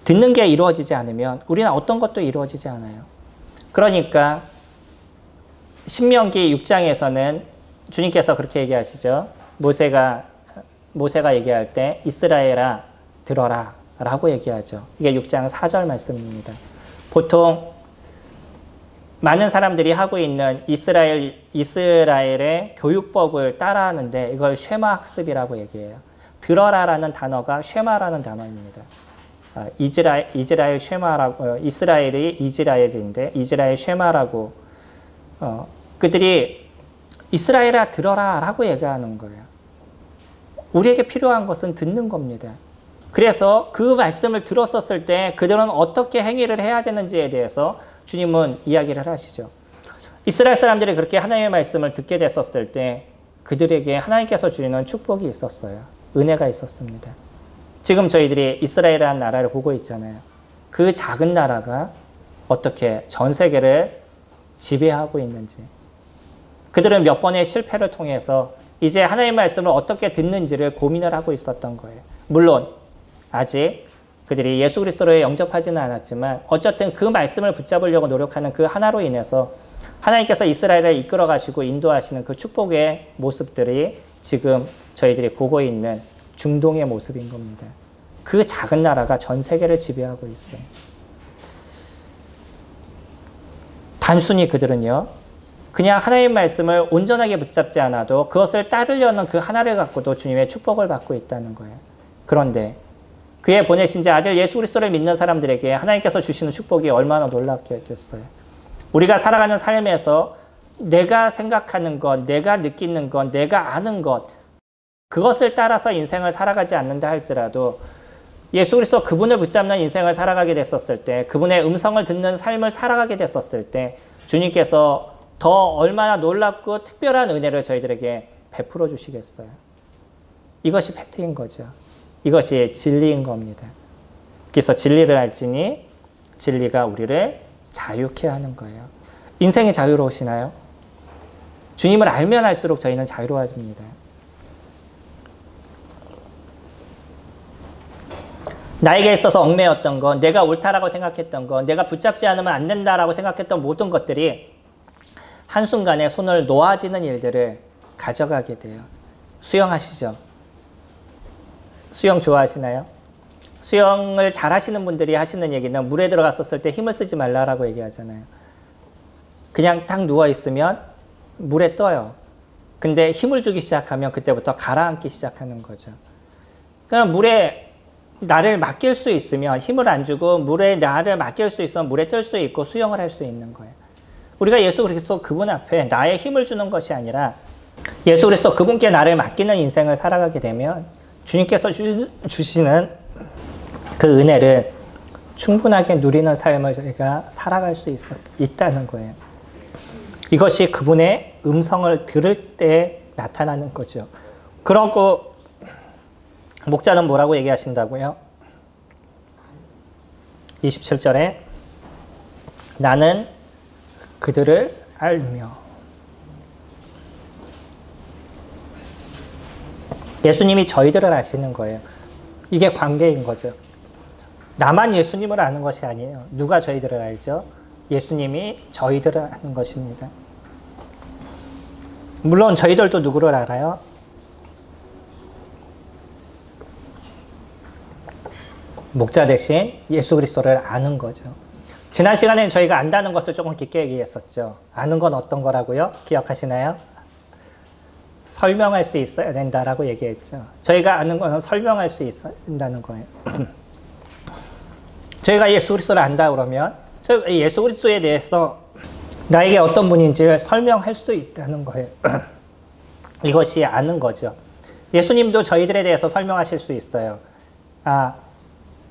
듣는 게 이루어지지 않으면 우리는 어떤 것도 이루어지지 않아요. 그러니까 신명기 6장에서는 주님께서 그렇게 얘기하시죠. 모세가 얘기할 때 이스라엘아 들어라 라고 얘기하죠. 이게 6장 4절 말씀입니다. 보통 많은 사람들이 하고 있는 이스라엘의 교육법을 따라하는데 이걸 쉐마 학습이라고 얘기해요. 들어라라는 단어가 쉐마라는 단어입니다. 이스라엘 쉐마라고, 이스라엘이 이스라엘인데 이스라엘 쉐마라고 그들이 이스라엘아 들어라 라고 얘기하는 거예요. 우리에게 필요한 것은 듣는 겁니다. 그래서 그 말씀을 들었었을 때 그들은 어떻게 행위를 해야 되는지에 대해서 주님은 이야기를 하시죠. 이스라엘 사람들이 그렇게 하나님의 말씀을 듣게 됐었을 때 그들에게 하나님께서 주시는 축복이 있었어요. 은혜가 있었습니다. 지금 저희들이 이스라엘이라는 나라를 보고 있잖아요. 그 작은 나라가 어떻게 전 세계를 지배하고 있는지, 그들은 몇 번의 실패를 통해서 이제 하나님의 말씀을 어떻게 듣는지를 고민을 하고 있었던 거예요. 물론 아직 그들이 예수 그리스도를 영접하지는 않았지만 어쨌든 그 말씀을 붙잡으려고 노력하는 그 하나로 인해서 하나님께서 이스라엘을 이끌어 가시고 인도하시는 그 축복의 모습들이 지금 저희들이 보고 있는 중동의 모습인 겁니다. 그 작은 나라가 전 세계를 지배하고 있어요. 단순히 그들은요, 그냥 하나님의 말씀을 온전하게 붙잡지 않아도 그것을 따르려는 그 하나를 갖고도 주님의 축복을 받고 있다는 거예요. 그런데 그의 보내신 자 아들 예수 그리스도를 믿는 사람들에게 하나님께서 주시는 축복이 얼마나 놀랍겠어요. 우리가 살아가는 삶에서 내가 생각하는 것, 내가 느끼는 것, 내가 아는 것, 그것을 따라서 인생을 살아가지 않는다 할지라도 예수 그리스도 그분을 붙잡는 인생을 살아가게 됐었을 때, 그분의 음성을 듣는 삶을 살아가게 됐었을 때 주님께서 더 얼마나 놀랍고 특별한 은혜를 저희들에게 베풀어 주시겠어요. 이것이 팩트인 거죠. 이것이 진리인 겁니다. 그래서 진리를 알지니 진리가 우리를 자유케 하는 거예요. 인생이 자유로우시나요? 주님을 알면 알수록 저희는 자유로워집니다. 나에게 있어서 얽매였던 것, 내가 옳다라고 생각했던 것, 내가 붙잡지 않으면 안 된다라고 생각했던 모든 것들이 한순간에 손을 놓아지는 일들을 가져가게 돼요. 수영하시죠? 수영 좋아하시나요? 수영을 잘 하시는 분들이 하시는 얘기는 물에 들어갔었을 때 힘을 쓰지 말라라고 얘기하잖아요. 그냥 딱 누워있으면 물에 떠요. 근데 힘을 주기 시작하면 그때부터 가라앉기 시작하는 거죠. 그냥 물에 나를 맡길 수 있으면, 힘을 안 주고 물에 나를 맡길 수 있으면 물에 뜰 수 있고 수영을 할 수 있는 거예요. 우리가 예수 그리스도 그분 앞에 나의 힘을 주는 것이 아니라 예수 그리스도 그분께 나를 맡기는 인생을 살아가게 되면 주님께서 주시는 그 은혜를 충분하게 누리는 삶을 저희가 살아갈 수 있다는 거예요. 이것이 그분의 음성을 들을 때 나타나는 거죠. 그러고 목자는 뭐라고 얘기하신다고요? 27절에 나는 그들을 알며. 예수님이 저희들을 아시는 거예요. 이게 관계인 거죠. 나만 예수님을 아는 것이 아니에요. 누가 저희들을 알죠? 예수님이 저희들을 아는 것입니다. 물론 저희들도 누구를 알아요? 목자 대신 예수 그리스도를 아는 거죠. 지난 시간에는 저희가 안다는 것을 조금 깊게 얘기했었죠. 아는 건 어떤 거라고요? 기억하시나요? 설명할 수 있어야 된다라고 얘기했죠. 저희가 아는 것은 설명할 수 있어야 된다는 거예요. 저희가 예수 그리스도를 안다 그러면 예수 그리스도에 대해서 나에게 어떤 분인지를 설명할 수 있다는 거예요. 이것이 아는 거죠. 예수님도 저희들에 대해서 설명하실 수 있어요.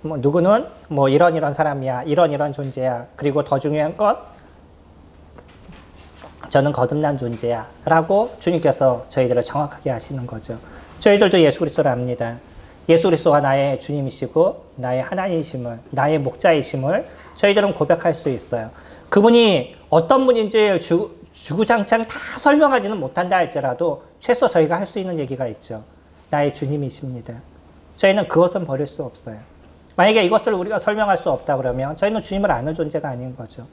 누구는 이런 사람이야, 이런 존재야. 그리고 더 중요한 건 저는 거듭난 존재야 라고 주님께서 저희들을 정확하게 아시는 거죠. 저희들도 예수 그리스도를 압니다. 예수 그리스도가 나의 주님이시고 나의 하나님이심을, 나의 목자이심을 저희들은 고백할 수 있어요. 그분이 어떤 분인지 주구장창 다 설명하지는 못한다 할지라도 최소 저희가 할 수 있는 얘기가 있죠. 나의 주님이십니다. 저희는 그것은 버릴 수 없어요. 만약에 이것을 우리가 설명할 수 없다 그러면 저희는 주님을 아는 존재가 아닌 거죠.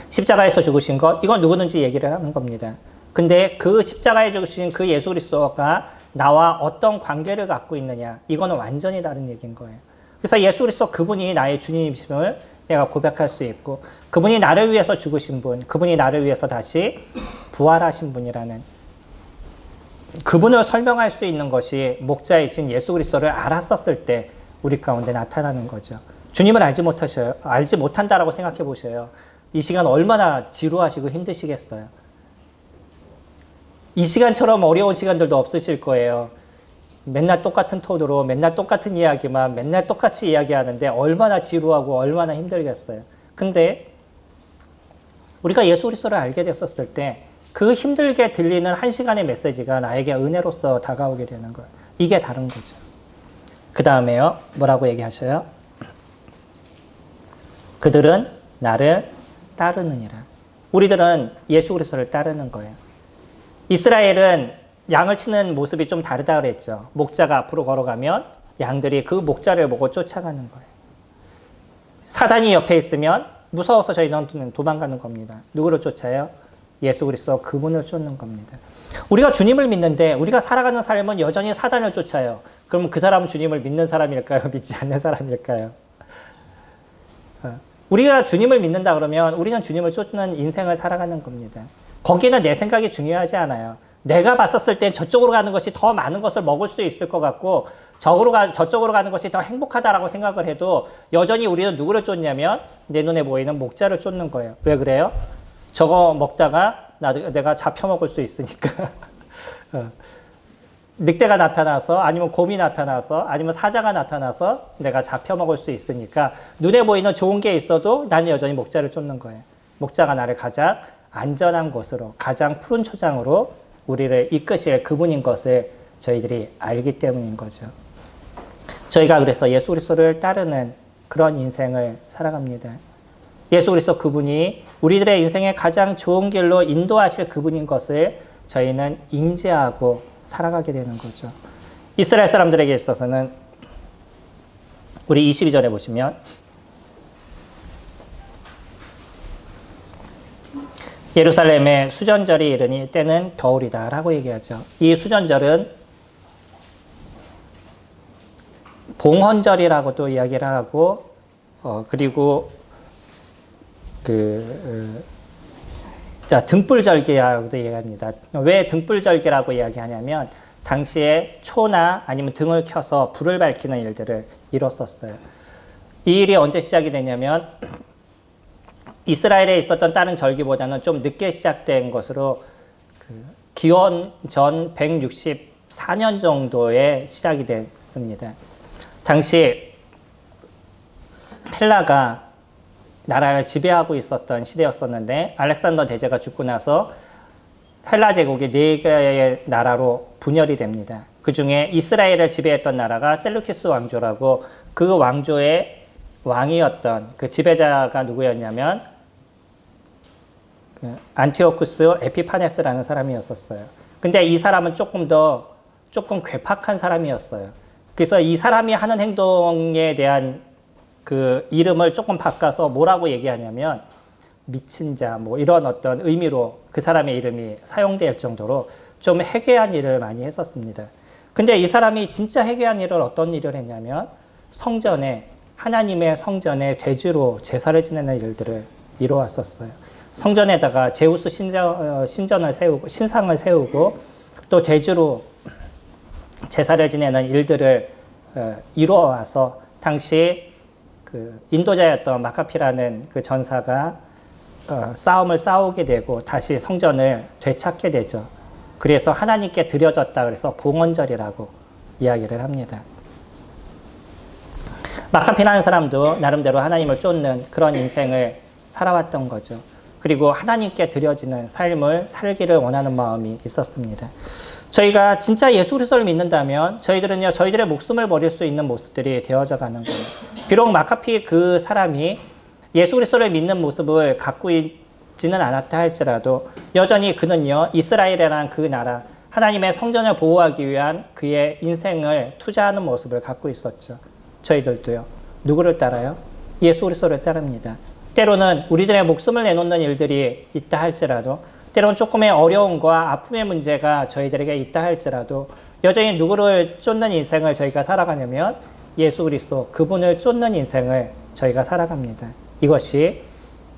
십자가에서 죽으신 것, 이건 누구든지 얘기를 하는 겁니다. 근데 그 십자가에 죽으신 그 예수 그리스도가 나와 어떤 관계를 갖고 있느냐, 이거는 완전히 다른 얘기인 거예요. 그래서 예수 그리스도 그분이 나의 주님이심을 내가 고백할 수 있고, 그분이 나를 위해서 죽으신 분, 그분이 나를 위해서 다시 부활하신 분이라는 그분을 설명할 수 있는 것이 목자이신 예수 그리스도를 알았었을 때 우리 가운데 나타나는 거죠. 주님을 알지 못한다라고 생각해 보셔요. 이 시간 얼마나 지루하시고 힘드시겠어요. 이 시간처럼 어려운 시간들도 없으실 거예요. 맨날 똑같은 톤으로 맨날 똑같은 이야기만 맨날 똑같이 이야기하는데 얼마나 지루하고 얼마나 힘들겠어요. 근데 우리가 예수 그리스도를 알게 됐었을 때 그 힘들게 들리는 한 시간의 메시지가 나에게 은혜로서 다가오게 되는 거예요. 이게 다른 거죠. 그 다음에요. 뭐라고 얘기하셔요? 그들은 나를 따르느니라. 우리들은 예수 그리스도를 따르는 거예요. 이스라엘은 양을 치는 모습이 좀 다르다 그랬죠. 목자가 앞으로 걸어가면 양들이 그 목자를 보고 쫓아가는 거예요. 사단이 옆에 있으면 무서워서 저희는 도망가는 겁니다. 누구를 쫓아요? 예수 그리스도 그분을 쫓는 겁니다. 우리가 주님을 믿는데 우리가 살아가는 삶은 여전히 사단을 쫓아요. 그럼 그 사람은 주님을 믿는 사람일까요? 믿지 않는 사람일까요? 우리가 주님을 믿는다 그러면 우리는 주님을 쫓는 인생을 살아가는 겁니다. 거기는 내 생각이 중요하지 않아요. 내가 봤었을 땐 저쪽으로 가는 것이 더 많은 것을 먹을 수 있을 것 같고 저쪽으로 가는 것이 더 행복하다라고 생각을 해도 여전히 우리는 누구를 쫓냐면 내 눈에 보이는 목자를 쫓는 거예요. 왜 그래요? 저거 먹다가 내가 잡혀 먹을 수 있으니까. 늑대가 나타나서 아니면 곰이 나타나서 아니면 사자가 나타나서 내가 잡혀 먹을 수 있으니까 눈에 보이는 좋은 게 있어도 나는 여전히 목자를 쫓는 거예요. 목자가 나를 가장 안전한 곳으로 가장 푸른 초장으로 우리를 이끄실 그분인 것을 저희들이 알기 때문인 거죠. 저희가 그래서 예수 그리스도를 따르는 그런 인생을 살아갑니다. 예수 그리스도 그분이 우리들의 인생의 가장 좋은 길로 인도하실 그분인 것을 저희는 인지하고 살아가게 되는 거죠. 이스라엘 사람들에게 있어서는 우리 22절에 보시면 예루살렘의 수전절이 이르니 때는 겨울이다 라고 얘기하죠. 이 수전절은 봉헌절이라고도 이야기를 하고 그리고 등불절기라고도 얘기합니다. 왜 등불절기라고 이야기하냐면 당시에 초나 아니면 등을 켜서 불을 밝히는 일들을 이뤘었어요. 이 일이 언제 시작이 되냐면 이스라엘에 있었던 다른 절기보다는 좀 늦게 시작된 것으로 기원 전 164년 정도에 시작이 됐습니다. 당시 펠라가 나라를 지배하고 있었던 시대였었는데 알렉산더 대제가 죽고 나서 헬라 제국이 4개의 나라로 분열이 됩니다. 그 중에 이스라엘을 지배했던 나라가 셀루키스 왕조라고 그 왕조의 왕이었던 그 지배자가 누구였냐면 안티오쿠스 에피파네스라는 사람이었었어요. 근데 이 사람은 조금 괴팍한 사람이었어요. 그래서 이 사람이 하는 행동에 대한 그 이름을 조금 바꿔서 뭐라고 얘기하냐면 미친 자 뭐 이런 어떤 의미로 그 사람의 이름이 사용될 정도로 좀 해괴한 일을 많이 했었습니다. 근데 이 사람이 진짜 해괴한 일을 어떤 일을 했냐면 하나님의 성전에 돼지로 제사를 지내는 일들을 이루었었어요. 성전에다가 제우스 신전을 세우고 신상을 세우고 또 돼지로 제사를 지내는 일들을 이루어와서 당시 그 인도자였던 마카피라는 그 전사가 싸움을 싸우게 되고 다시 성전을 되찾게 되죠. 그래서 하나님께 드려졌다 그래서 봉헌절이라고 이야기를 합니다. 마카피라는 사람도 나름대로 하나님을 쫓는 그런 인생을 살아왔던 거죠. 그리고 하나님께 드려지는 삶을 살기를 원하는 마음이 있었습니다. 저희가 진짜 예수 그리스도를 믿는다면 저희들은요, 저희들의 목숨을 버릴 수 있는 모습들이 되어져 가는 거예요. 비록 마카피 그 사람이 예수 그리스도를 믿는 모습을 갖고 있지는 않았다 할지라도 여전히 그는요, 이스라엘이라는 그 나라, 하나님의 성전을 보호하기 위한 그의 인생을 투자하는 모습을 갖고 있었죠. 저희들도요. 누구를 따라요? 예수 그리스도를 따릅니다. 때로는 우리들의 목숨을 내놓는 일들이 있다 할지라도 때로는 조금의 어려움과 아픔의 문제가 저희들에게 있다 할지라도 여전히 누구를 쫓는 인생을 저희가 살아가냐면 예수 그리스도 그분을 쫓는 인생을 저희가 살아갑니다. 이것이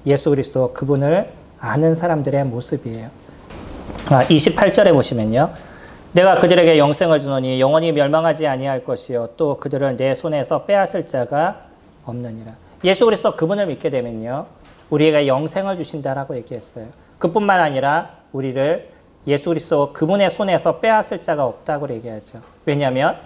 예수 그리스도 그분을 아는 사람들의 모습이에요. 28절에 보시면요. 내가 그들에게 영생을 주노니 영원히 멸망하지 아니할 것이요 또 그들을 내 손에서 빼앗을 자가 없느니라. 예수 그리스도 그분을 믿게 되면요. 우리에게 영생을 주신다라고 얘기했어요. 그뿐만 아니라 우리를 예수 그리스도 그분의 손에서 빼앗을 자가 없다고 얘기하죠. 왜냐하면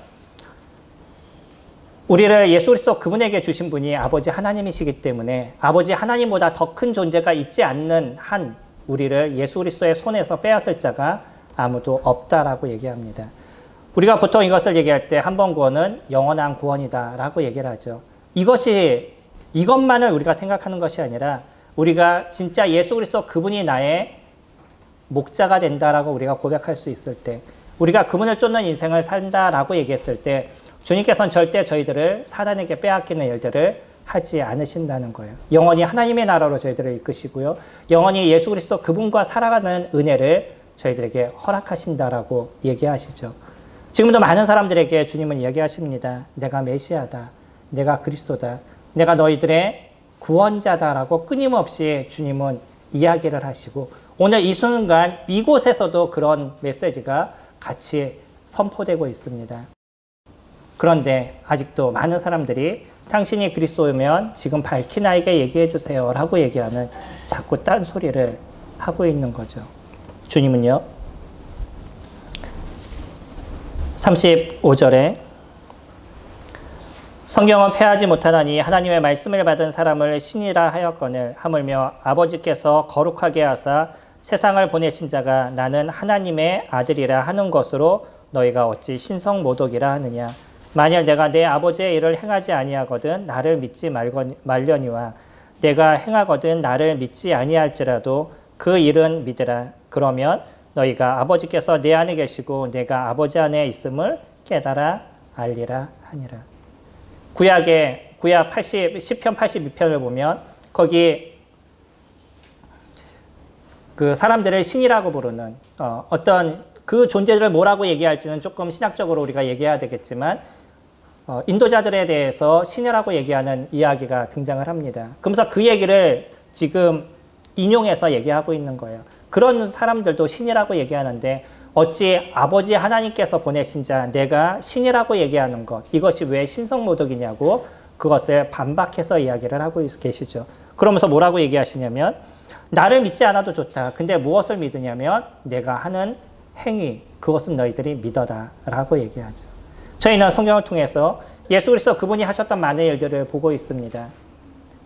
우리를 예수 그리스도 그분에게 주신 분이 아버지 하나님이시기 때문에 아버지 하나님보다 더 큰 존재가 있지 않는 한 우리를 예수 그리스도의 손에서 빼앗을 자가 아무도 없다라고 얘기합니다. 우리가 보통 이것을 얘기할 때 한 번 구원은 영원한 구원이다라고 얘기를 하죠. 이것만을 우리가 생각하는 것이 아니라 우리가 진짜 예수 그리스도 그분이 나의 목자가 된다라고 우리가 고백할 수 있을 때, 우리가 그분을 쫓는 인생을 산다라고 얘기했을 때 주님께서는 절대 저희들을 사단에게 빼앗기는 일들을 하지 않으신다는 거예요. 영원히 하나님의 나라로 저희들을 이끄시고요. 영원히 예수 그리스도 그분과 살아가는 은혜를 저희들에게 허락하신다라고 얘기하시죠. 지금도 많은 사람들에게 주님은 이야기하십니다. 내가 메시아다. 내가 그리스도다. 내가 너희들의 구원자다라고 끊임없이 주님은 이야기를 하시고 오늘 이 순간 이곳에서도 그런 메시지가 같이 선포되고 있습니다. 그런데 아직도 많은 사람들이 당신이 그리스도면 지금 밝히 나에게 얘기해 주세요 라고 얘기하는 자꾸 딴소리를 하고 있는 거죠. 주님은요 35절에 성경은 패하지 못하나니 하나님의 말씀을 받은 사람을 신이라 하였거늘 하물며 아버지께서 거룩하게 하사 세상을 보내신 자가 나는 하나님의 아들이라 하는 것으로 너희가 어찌 신성모독이라 하느냐. 만일 내가 내 아버지의 일을 행하지 아니하거든 나를 믿지 말려니와 내가 행하거든 나를 믿지 아니할지라도 그 일은 믿으라. 그러면 너희가 아버지께서 내 안에 계시고 내가 아버지 안에 있음을 깨달아 알리라 하니라. 구약 10편 82편을 보면 거기 그 사람들을 신이라고 부르는 어떤 그 존재들을 뭐라고 얘기할지는 조금 신학적으로 우리가 얘기해야 되겠지만 인도자들에 대해서 신이라고 얘기하는 이야기가 등장을 합니다. 그러면서 그 얘기를 지금 인용해서 얘기하고 있는 거예요. 그런 사람들도 신이라고 얘기하는데 어찌 아버지 하나님께서 보내신 자 내가 신이라고 얘기하는 것 이것이 왜 신성모독이냐고 그것을 반박해서 이야기를 하고 계시죠. 그러면서 뭐라고 얘기하시냐면 나를 믿지 않아도 좋다. 근데 무엇을 믿으냐면 내가 하는 행위 그것은 너희들이 믿어라 라고 얘기하죠. 저희는 성경을 통해서 예수 그리스도 그분이 하셨던 많은 일들을 보고 있습니다.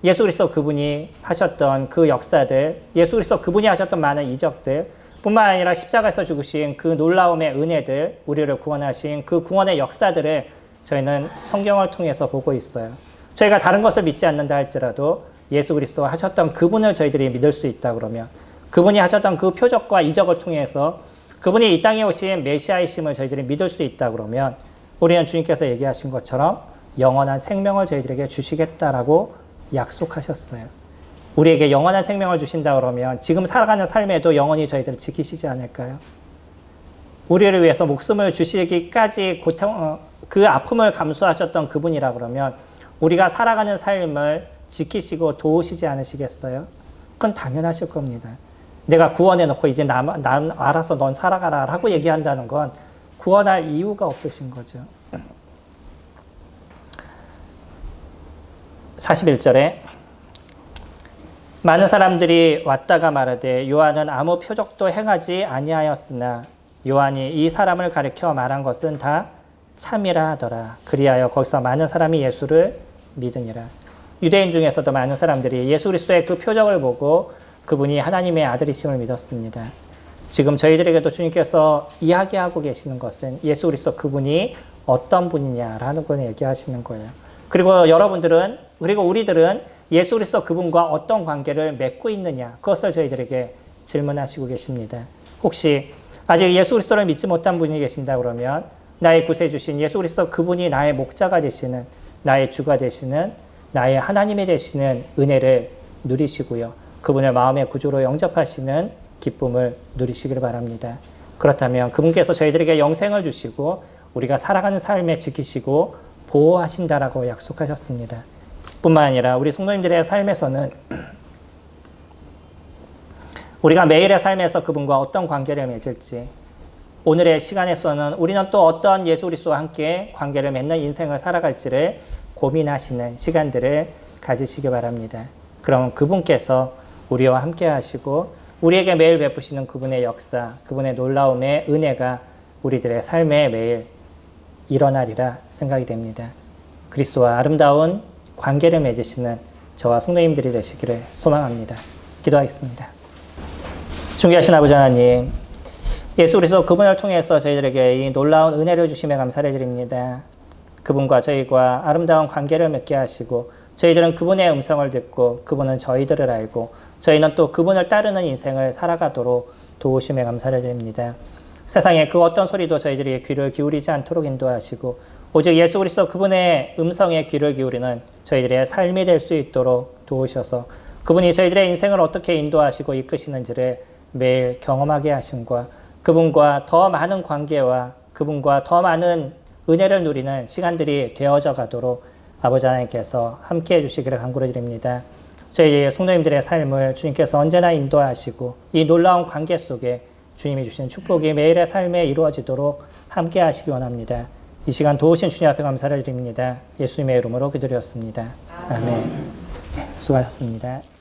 예수 그리스도 그분이 하셨던 그 역사들, 예수 그리스도 그분이 하셨던 많은 이적들 뿐만 아니라 십자가에서 죽으신 그 놀라움의 은혜들, 우리를 구원하신 그 구원의 역사들을 저희는 성경을 통해서 보고 있어요. 저희가 다른 것을 믿지 않는다 할지라도 예수 그리스도가 하셨던 그분을 저희들이 믿을 수 있다 그러면 그분이 하셨던 그 표적과 이적을 통해서 그분이 이 땅에 오신 메시아이심을 저희들이 믿을 수 있다 그러면 우리는 주님께서 얘기하신 것처럼 영원한 생명을 저희들에게 주시겠다라고 약속하셨어요. 우리에게 영원한 생명을 주신다 그러면 지금 살아가는 삶에도 영원히 저희들을 지키시지 않을까요? 우리를 위해서 목숨을 주시기까지 그 아픔을 감수하셨던 그분이라 그러면 우리가 살아가는 삶을 지키시고 도우시지 않으시겠어요? 그건 당연하실 겁니다. 내가 구원해놓고 이제 난 알아서 넌 살아가라 라고 얘기한다는 건 구원할 이유가 없으신 거죠. 41절에 많은 사람들이 왔다가 말하되 요한은 아무 표적도 행하지 아니하였으나 요한이 이 사람을 가리켜 말한 것은 다 참이라 하더라. 그리하여 거기서 많은 사람이 예수를 믿으니라. 유대인 중에서도 많은 사람들이 예수 그리스도의 그 표적을 보고 그분이 하나님의 아들이심을 믿었습니다. 지금 저희들에게도 주님께서 이야기하고 계시는 것은 예수 그리스도 그분이 어떤 분이냐라는 걸 얘기하시는 거예요. 그리고 여러분들은 그리고 우리들은 예수 그리스도 그분과 어떤 관계를 맺고 있느냐 그것을 저희들에게 질문하시고 계십니다. 혹시 아직 예수 그리스도를 믿지 못한 분이 계신다 그러면 나의 구세주신 예수 그리스도 그분이 나의 목자가 되시는 나의 주가 되시는 나의 하나님이 되시는 은혜를 누리시고요. 그분을 마음의 구주로 영접하시는 기쁨을 누리시기를 바랍니다. 그렇다면 그분께서 저희들에게 영생을 주시고 우리가 살아가는 삶에 지키시고 보호하신다라고 약속하셨습니다. 뿐만 아니라 우리 성도님들의 삶에서는 우리가 매일의 삶에서 그분과 어떤 관계를 맺을지 오늘의 시간에서는 우리는 또 어떤 예수 그리스도와 함께 관계를 맺는 인생을 살아갈지를 고민하시는 시간들을 가지시기 바랍니다. 그럼 그분께서 우리와 함께 하시고 우리에게 매일 베푸시는 그분의 역사, 그분의 놀라움의 은혜가 우리들의 삶에 매일 일어나리라 생각이 됩니다. 그리스도와 아름다운 관계를 맺으시는 저와 성도님들이 되시기를 소망합니다. 기도하겠습니다. 존귀하신 아버지 하나님, 예수 그리스도 그분을 통해서 저희들에게 이 놀라운 은혜를 주심에 감사를 드립니다. 그분과 저희가 아름다운 관계를 맺게 하시고 저희들은 그분의 음성을 듣고 그분은 저희들을 알고 저희는 또 그분을 따르는 인생을 살아가도록 도우심에 감사를 드립니다. 세상에 그 어떤 소리도 저희들이 귀를 기울이지 않도록 인도하시고 오직 예수 그리스도 그분의 음성에 귀를 기울이는 저희들의 삶이 될 수 있도록 도우셔서 그분이 저희들의 인생을 어떻게 인도하시고 이끄시는지를 매일 경험하게 하심과 그분과 더 많은 관계와 그분과 더 많은 은혜를 누리는 시간들이 되어져 가도록 아버지 하나님께서 함께해 주시기를 간구를 드립니다. 저희 성도님들의 삶을 주님께서 언제나 인도하시고 이 놀라운 관계 속에 주님이 주신 축복이 매일의 삶에 이루어지도록 함께 하시기 원합니다. 이 시간 도우신 주님 앞에 감사를 드립니다. 예수님의 이름으로 기도드렸습니다. 아멘. 수고하셨습니다.